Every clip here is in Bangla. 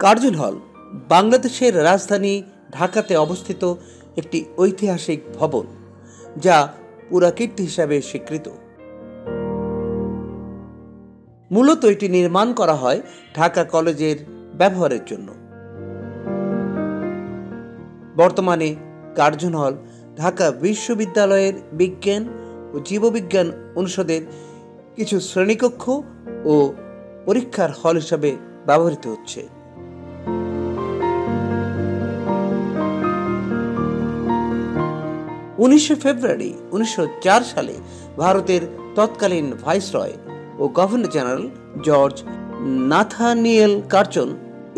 কার্জন হল বাংলাদেশের রাজধানী ঢাকাতে অবস্থিত একটি ঐতিহাসিক ভবন, যা পুরাকীর্তি হিসাবে স্বীকৃত। মূলত এটি নির্মাণ করা হয় ঢাকা কলেজের ব্যবহারের জন্য। বর্তমানে কার্জন হল ঢাকা বিশ্ববিদ্যালয়ের বিজ্ঞান ও জীববিজ্ঞান অনুষদের কিছু শ্রেণীকক্ষ ও পরীক্ষার হল হিসাবে ব্যবহৃত হচ্ছে। 19 ফেব্রুয়ারি 1904 সালে ভারতের তৎকালীন ভাইসরয় ও governor general George Nathaniel Curzon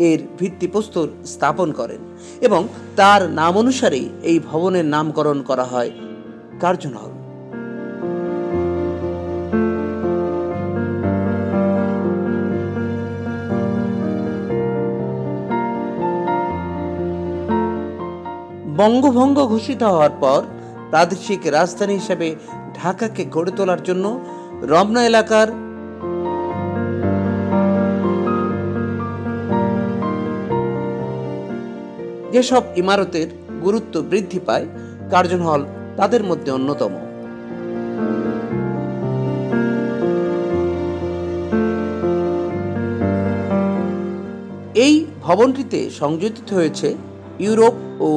এর ভিত্তিপ্রস্তর স্থাপন করেন এবং তার নাম অনুসারেই এই ভবনের নামকরণ করা হয় কার্জন হল। বঙ্গভঙ্গ ঘোষিত হওয়ার পর প্রাদেশিক রাজধানী হিসেবে ঢাকাকে গড়ে তোলার জন্য রমনা এলাকার যেসব ইমারতের গুরুত্ব বৃদ্ধি পায়, কার্জন হল তাদের মধ্যে অন্যতম। এই ভবনটিতে সংযোজিত হয়েছে ইউরোপ ও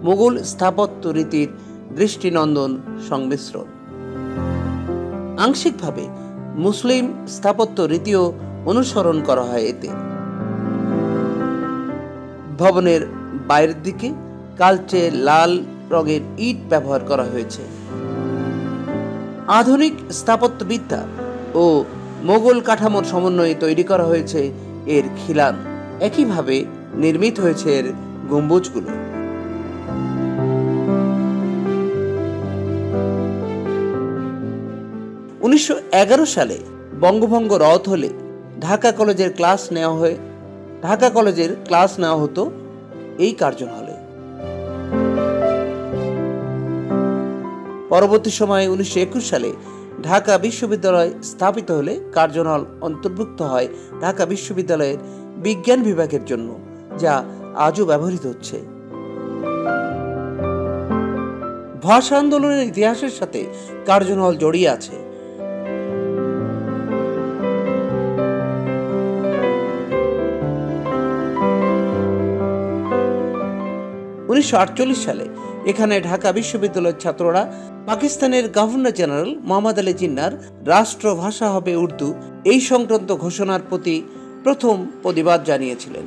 মোগল স্থাপত্য রীতির দৃষ্টিনন্দন সংমিশ্রণ। আংশিকভাবে মুসলিম স্থাপত্য রীতিও অনুসরণ করা হয় এতে। ভবনের বাইরের দিকে কালচে লাল রঙের ইট ব্যবহার করা হয়েছে। আধুনিক স্থাপত্যবিদ্যা ও মোগল কাঠামোর সমন্বয়ে তৈরি করা হয়েছে এর খিলান। একইভাবে নির্মিত হয়েছে এর গম্বুজগুলো। 1911 সালে বঙ্গভঙ্গ রদ হলে ঢাকা কলেজের ক্লাস নেওয়া হতো এই কার্জন হলে। পরবর্তী সময়ে 1921 সালে ঢাকা বিশ্ববিদ্যালয় স্থাপিত হলে কার্জন হল অন্তর্ভুক্ত হয় ঢাকা বিশ্ববিদ্যালয়ের বিজ্ঞান বিভাগের জন্য, যা আজও ব্যবহৃত হচ্ছে। ভাষা আন্দোলনের ইতিহাসের সাথে কার্জন হল জড়িয়ে আছে। 1948 সালে এখানে ঢাকা বিশ্ববিদ্যালয়ের ছাত্ররা পাকিস্তানের গভর্নর জেনারেল মোহাম্মদ আলী জিন্নাহর রাষ্ট্রভাষা হবে উর্দু এই সংক্রান্ত ঘোষণার প্রতি প্রথম প্রতিবাদ জানিয়েছিলেন।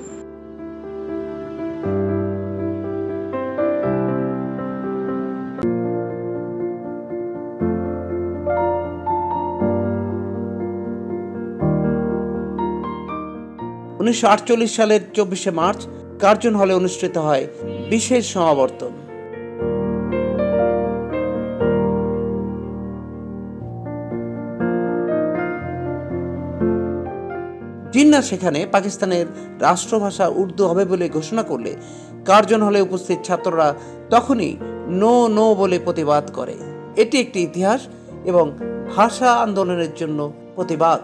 সালের 24শে মার্চ কার্জন হলে অনুষ্ঠিত হয় বিশেষ সমাবর্তন। জিন্নাহ সেখানে পাকিস্তানের রাষ্ট্রভাষা উর্দু হবে বলে ঘোষণা করলে কার্জন হলে উপস্থিত ছাত্ররা তখনই নো নো বলে প্রতিবাদ করে। এটি একটি ইতিহাস এবং ভাষা আন্দোলনের জন্য প্রতিবাদ।